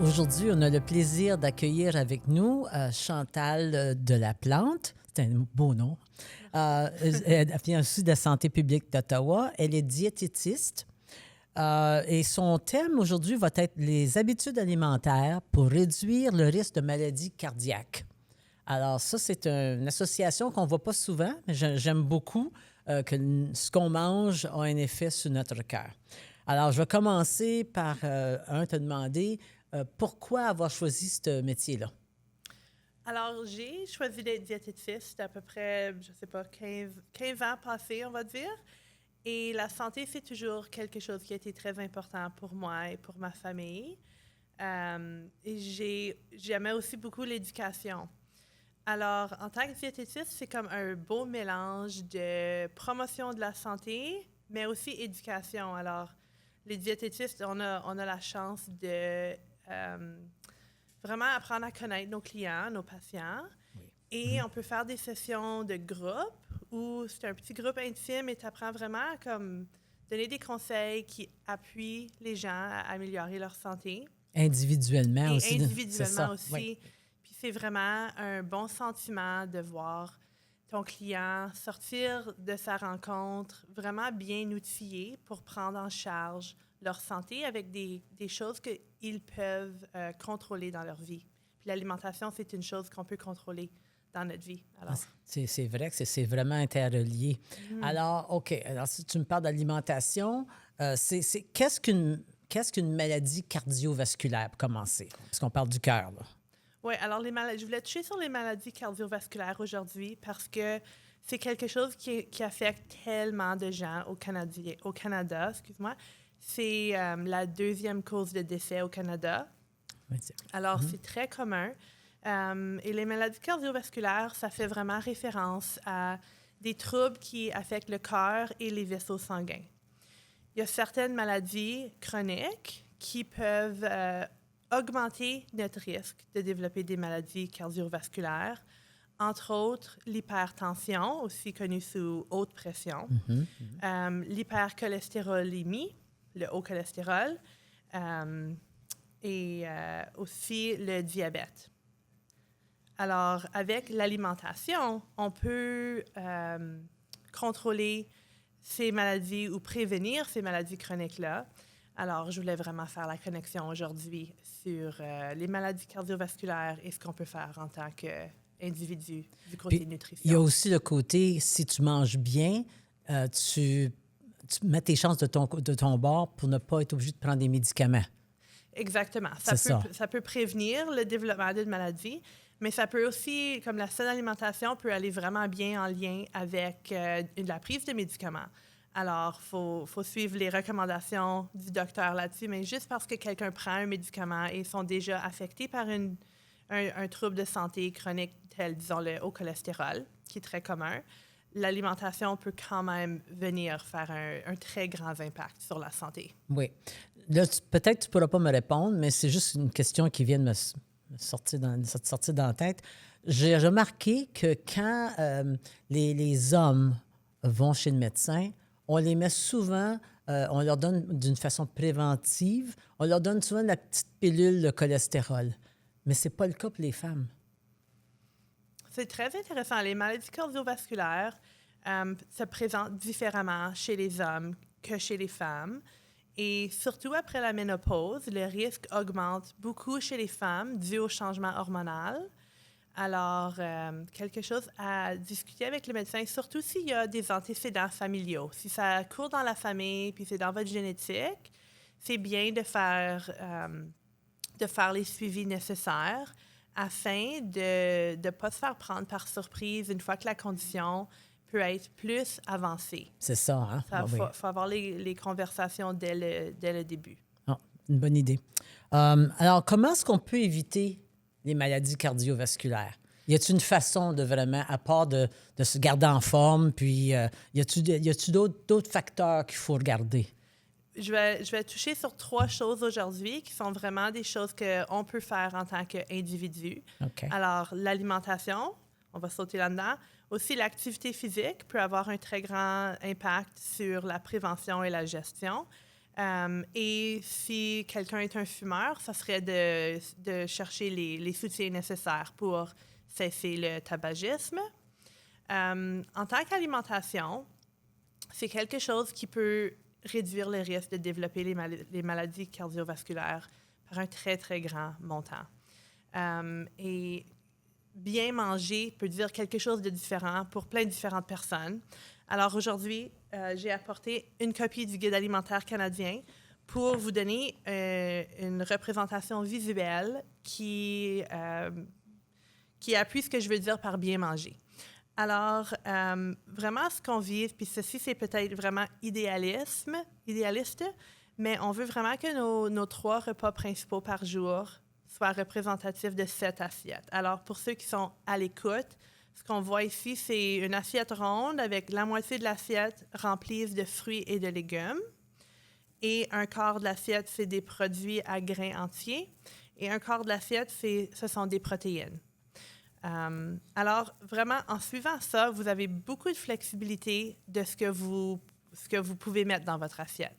Aujourd'hui, on a le plaisir d'accueillir avec nous Chantal Delaplante. C'est un beau nom. Elle vient aussi de la santé publique d'Ottawa. Elle est diététiste. Et son thème aujourd'hui va être les habitudes alimentaires pour réduire le risque de maladies cardiaques. Alors ça, c'est une association qu'on ne voit pas souvent, mais j'aime beaucoup que ce qu'on mange a un effet sur notre cœur. Alors, je vais commencer par, te demander pourquoi avoir choisi ce métier-là? Alors, j'ai choisi d'être diététiste à peu près, je ne sais pas, 15 ans passés, on va dire. Et la santé, c'est toujours quelque chose qui a été très important pour moi et pour ma famille. Et j'aimais aussi beaucoup l'éducation. Alors, en tant que diététiste, c'est comme un beau mélange de promotion de la santé, mais aussi éducation. Alors, les diététistes, on a la chance de vraiment apprendre à connaître nos clients, nos patients. Oui. Et on peut faire des sessions de groupe où c'est un petit groupe intime et tu apprends vraiment à comme donner des conseils qui appuient les gens à améliorer leur santé. Individuellement Et aussi. individuellement aussi. Oui. Puis c'est vraiment un bon sentiment de voir ton client sortir de sa rencontre vraiment bien outillé pour prendre en charge leur santé avec des choses qu'ils peuvent contrôler dans leur vie. Puis l'alimentation, c'est une chose qu'on peut contrôler dans notre vie. Alors. C'est vrai que c'est vraiment interrelié. Alors, OK. Alors, si tu me parles d'alimentation, qu'est-ce qu'une maladie cardiovasculaire pour commencer? Parce qu'on parle du cœur, là. Oui, alors je voulais toucher sur les maladies cardiovasculaires aujourd'hui parce que c'est quelque chose qui affecte tellement de gens au Canada, excuse-moi. C'est la deuxième cause de décès au Canada. Oui, Alors, c'est très commun. Et les maladies cardiovasculaires, ça fait vraiment référence à des troubles qui affectent le cœur et les vaisseaux sanguins. Il y a certaines maladies chroniques qui peuvent augmenter notre risque de développer des maladies cardiovasculaires, entre autres l'hypertension, aussi connue sous haute pression, l'hypercholestérolémie, le haut cholestérol, et aussi le diabète. Alors, avec l'alimentation, on peut contrôler ces maladies ou prévenir ces maladies chroniques-là. Alors, je voulais vraiment faire la connexion aujourd'hui sur les maladies cardiovasculaires et ce qu'on peut faire en tant qu'individu du côté Puis, nutrition. il y a aussi le côté, si tu manges bien, tu mets tes chances de ton bord pour ne pas être obligé de prendre des médicaments. Exactement. Ça peut prévenir le développement d'une maladie, mais ça peut aussi, comme la saine alimentation, peut aller vraiment bien en lien avec la prise de médicaments. Alors, il faut suivre les recommandations du docteur là-dessus, mais juste parce que quelqu'un prend un médicament et sont déjà affectés par un trouble de santé chronique tel, disons, le haut cholestérol, qui est très commun, l'alimentation peut quand même venir faire un très grand impact sur la santé. Oui. Là, peut-être que tu ne pourras pas me répondre, mais c'est juste une question qui vient de me sortir dans la tête. J'ai remarqué que quand les hommes vont chez le médecin, on les met souvent, on leur donne d'une façon préventive, on leur donne souvent la petite pilule de cholestérol. Mais ce n'est pas le cas pour les femmes. C'est très intéressant. Les maladies cardiovasculaires se présentent différemment chez les hommes que chez les femmes. Et surtout après la ménopause, le risque augmente beaucoup chez les femmes dû au changement hormonal. Alors, quelque chose à discuter avec le médecin, surtout s'il y a des antécédents familiaux. Si ça court dans la famille puis c'est dans votre génétique, c'est bien de faire les suivis nécessaires afin de ne pas se faire prendre par surprise une fois que la condition peut être plus avancée. C'est ça, hein? Il faut avoir les conversations dès le début. Ah, une bonne idée. Alors, comment est-ce qu'on peut éviter les maladies cardiovasculaires? Y a-t-il une façon de vraiment, à part de se garder en forme, puis y a-t-il d'autres facteurs qu'il faut regarder? Je vais toucher sur 3 choses aujourd'hui qui sont vraiment des choses qu'on peut faire en tant qu'individu. Okay. Alors, l'alimentation, on va sauter là-dedans. Aussi, l'activité physique peut avoir un très grand impact sur la prévention et la gestion. Et si quelqu'un est un fumeur, ça serait de chercher les soutiens nécessaires pour cesser le tabagisme. En tant qu'alimentation, c'est quelque chose qui peut réduire le risque de développer les maladies cardiovasculaires par un très, très grand montant. Et bien manger peut dire quelque chose de différent pour plein de différentes personnes. Alors aujourd'hui, j'ai apporté une copie du Guide alimentaire canadien pour vous donner une représentation visuelle qui appuie ce que je veux dire par bien manger. Alors, vraiment, ce qu'on vise, puis ceci, c'est peut-être vraiment idéaliste, mais on veut vraiment que nos 3 repas principaux par jour soient représentatifs de 7 assiettes. Alors, pour ceux qui sont à l'écoute, ce qu'on voit ici, c'est une assiette ronde avec la moitié de l'assiette remplie de fruits et de légumes. Et un quart de l'assiette, c'est des produits à grains entiers. Et un quart de l'assiette, ce sont des protéines. Alors, vraiment, en suivant ça, vous avez beaucoup de flexibilité de ce que vous pouvez mettre dans votre assiette.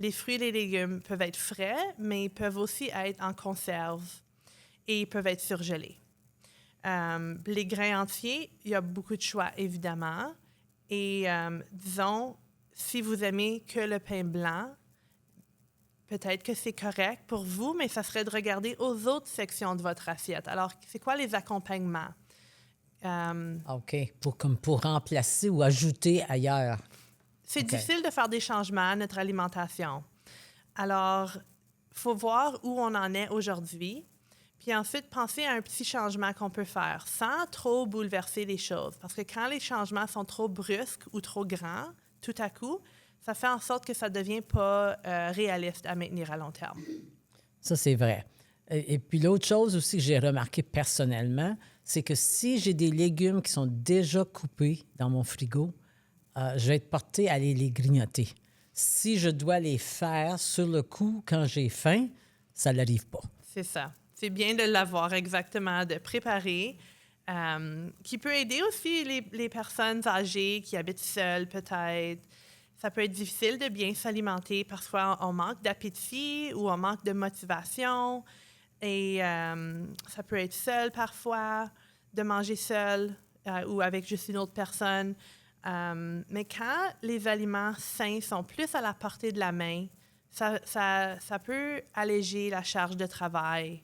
Les fruits et les légumes peuvent être frais, mais ils peuvent aussi être en conserve et ils peuvent être surgelés. Les grains entiers, il y a beaucoup de choix, évidemment. Et disons, si vous aimez que le pain blanc, peut-être que c'est correct pour vous, mais ça serait de regarder aux autres sections de votre assiette. Alors, c'est quoi les accompagnements? OK. Pour remplacer ou ajouter ailleurs. C'est OK. difficile de faire des changements à notre alimentation. Alors, il faut voir où on en est aujourd'hui, puis ensuite penser à un petit changement qu'on peut faire sans trop bouleverser les choses. Parce que quand les changements sont trop brusques ou trop grands, tout à coup, ça fait en sorte que ça ne devient pas réaliste à maintenir à long terme. Ça, c'est vrai. Et puis l'autre chose aussi que j'ai remarqué personnellement, c'est que si j'ai des légumes qui sont déjà coupés dans mon frigo, je vais être portée à les grignoter. Si je dois les faire sur le coup quand j'ai faim, ça n'arrive pas. C'est ça. C'est bien de l'avoir exactement, de préparer, qui peut aider aussi les personnes âgées qui habitent seules peut-être. Ça peut être difficile de bien s'alimenter. Parfois, on manque d'appétit ou on manque de motivation. Et ça peut être seul parfois, de manger seul ou avec juste une autre personne. Mais quand les aliments sains sont plus à la portée de la main, ça peut alléger la charge de travail,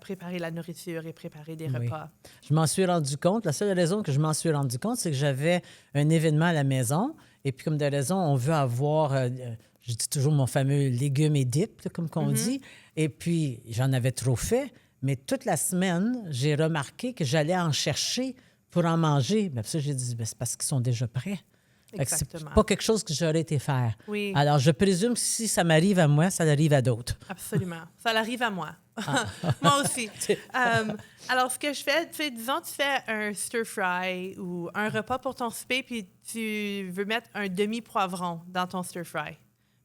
préparer la nourriture et préparer des repas. Je m'en suis rendu compte. La seule raison que je m'en suis rendu compte, c'est que j'avais un événement à la maison. Et puis, comme de raison, on veut avoir, je dis toujours mon fameux légumes et dip, là, comme qu'on dit. Et puis, j'en avais trop fait. Mais toute la semaine, j'ai remarqué que j'allais en chercher pour en manger. Mais ça, j'ai dit, c'est parce qu'ils sont déjà prêts. Exactement. C'est pas quelque chose que j'aurais été faire. Oui. Alors, je présume que si ça m'arrive à moi, ça arrive à d'autres. Absolument. Ça arrive à moi. Moi aussi. Alors, ce que je fais, disons, tu fais un stir-fry ou un repas pour ton souper, puis tu veux mettre un demi-poivron dans ton stir-fry.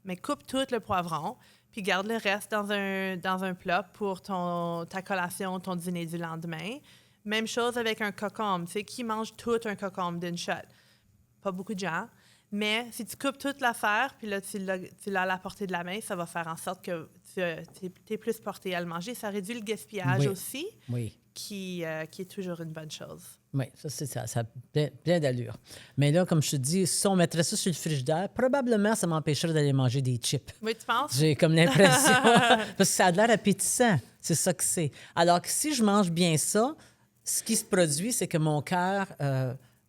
Mais coupe tout le poivron, puis garde le reste dans un plat pour ta collation, ton dîner du lendemain. Même chose avec un concombre. Tu sais, qui mange tout un concombre d'une shot? Pas beaucoup de gens. Mais si tu coupes toute l'affaire, puis là, tu l'as à la portée de la main, ça va faire en sorte que tu es plus porté à le manger. Ça réduit le gaspillage aussi, qui est toujours une bonne chose. Oui, ça, c'est ça. Ça a plein d'allure. Mais là, comme je te dis, si on mettrait ça sur le frigidaire, probablement, ça m'empêcherait d'aller manger des chips. Oui, tu penses? J'ai comme l'impression. Parce que ça a l'air appétissant. C'est ça que c'est. Alors que si je mange bien ça, ce qui se produit, c'est que mon cœur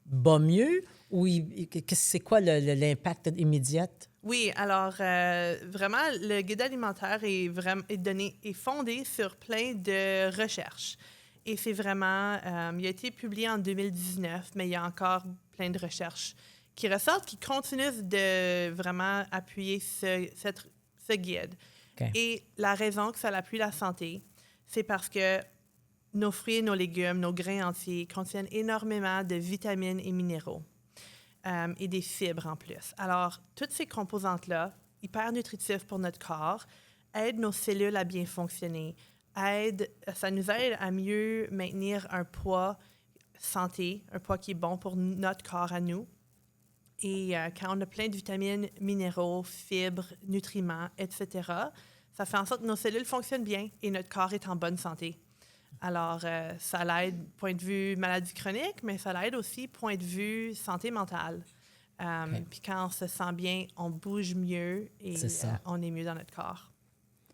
bat mieux. Ou c'est quoi l'impact immédiat? Oui, alors vraiment, le guide alimentaire est fondé sur plein de recherches. Et c'est vraiment, il a été publié en 2019, mais il y a encore plein de recherches qui ressortent, qui continuent de vraiment appuyer ce guide. Okay. Et la raison que ça appuie la santé, c'est parce que nos fruits et nos légumes, nos grains entiers contiennent énormément de vitamines et minéraux. Et des fibres en plus. Alors, toutes ces composantes-là, hyper nutritifs pour notre corps, aident nos cellules à bien fonctionner, ça nous aide à mieux maintenir un poids santé, un poids qui est bon pour notre corps à nous. Et quand on a plein de vitamines, minéraux, fibres, nutriments, etc., ça fait en sorte que nos cellules fonctionnent bien et notre corps est en bonne santé. Alors, ça l'aide point de vue maladie chronique, mais ça l'aide aussi point de vue santé mentale. Puis quand on se sent bien, on bouge mieux et on est mieux dans notre corps.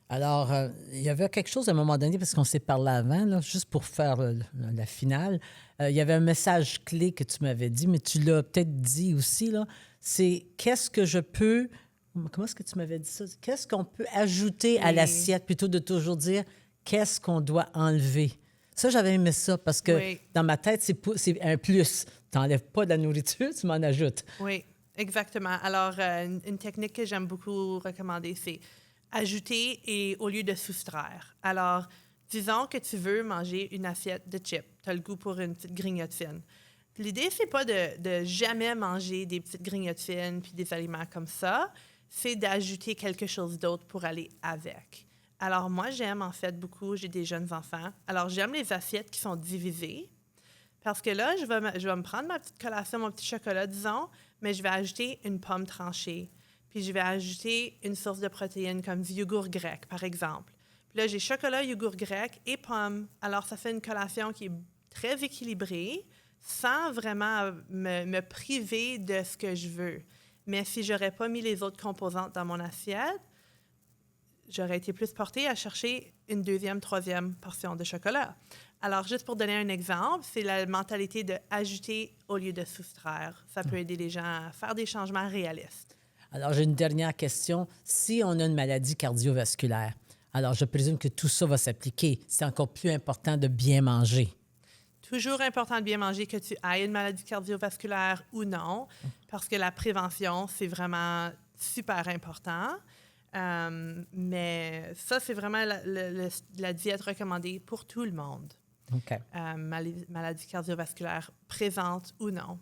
Alors, il y avait quelque chose à un moment donné, parce qu'on s'est parlé avant, là, juste pour faire la finale. Il y avait un message clé que tu m'avais dit, mais tu l'as peut-être dit aussi, là. C'est qu'est-ce que je peux... Comment est-ce que tu m'avais dit ça? Qu'est-ce qu'on peut ajouter à l'assiette, plutôt de toujours dire qu'est-ce qu'on doit enlever? Ça, j'avais aimé ça, parce que dans ma tête, c'est un plus. Tu n'enlèves pas de la nourriture, tu m'en ajoutes. Oui, exactement. Alors, une technique que j'aime beaucoup recommander, c'est ajouter et au lieu de soustraire. Alors, disons que tu veux manger une assiette de chips. Tu as le goût pour une petite grignotine. L'idée, c'est pas de jamais manger des petites grignotines puis des aliments comme ça. C'est d'ajouter quelque chose d'autre pour aller avec. Alors, moi, j'aime en fait beaucoup, j'ai des jeunes enfants. Alors, j'aime les assiettes qui sont divisées. Parce que là, je vais me prendre ma petite collation, mon petit chocolat, disons, mais je vais ajouter une pomme tranchée. Puis je vais ajouter une source de protéines comme du yogourt grec, par exemple. Puis là, j'ai chocolat, yogourt grec et pomme. Alors, ça fait une collation qui est très équilibrée, sans vraiment me priver de ce que je veux. Mais si je n'aurais pas mis les autres composantes dans mon assiette, j'aurais été plus portée à chercher une deuxième, troisième portion de chocolat. Alors, juste pour donner un exemple, c'est la mentalité de ajouter au lieu de soustraire. Ça peut aider les gens à faire des changements réalistes. Alors, j'ai une dernière question. Si on a une maladie cardiovasculaire, alors je présume que tout ça va s'appliquer. C'est encore plus important de bien manger. Toujours important de bien manger, que tu aies une maladie cardiovasculaire ou non, parce que la prévention, c'est vraiment super important. Mais ça, c'est vraiment la diète recommandée pour tout le monde. OK. Maladie cardiovasculaire présente ou non.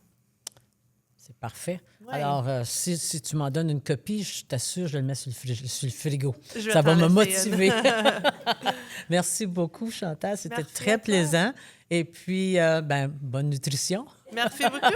C'est parfait. Ouais. Alors, si tu m'en donnes une copie, je t'assure, je le mets sur le frigo. Ça va me motiver. Merci beaucoup, Chantal. C'était Merci très plaisant. Et puis, bonne nutrition. Merci beaucoup.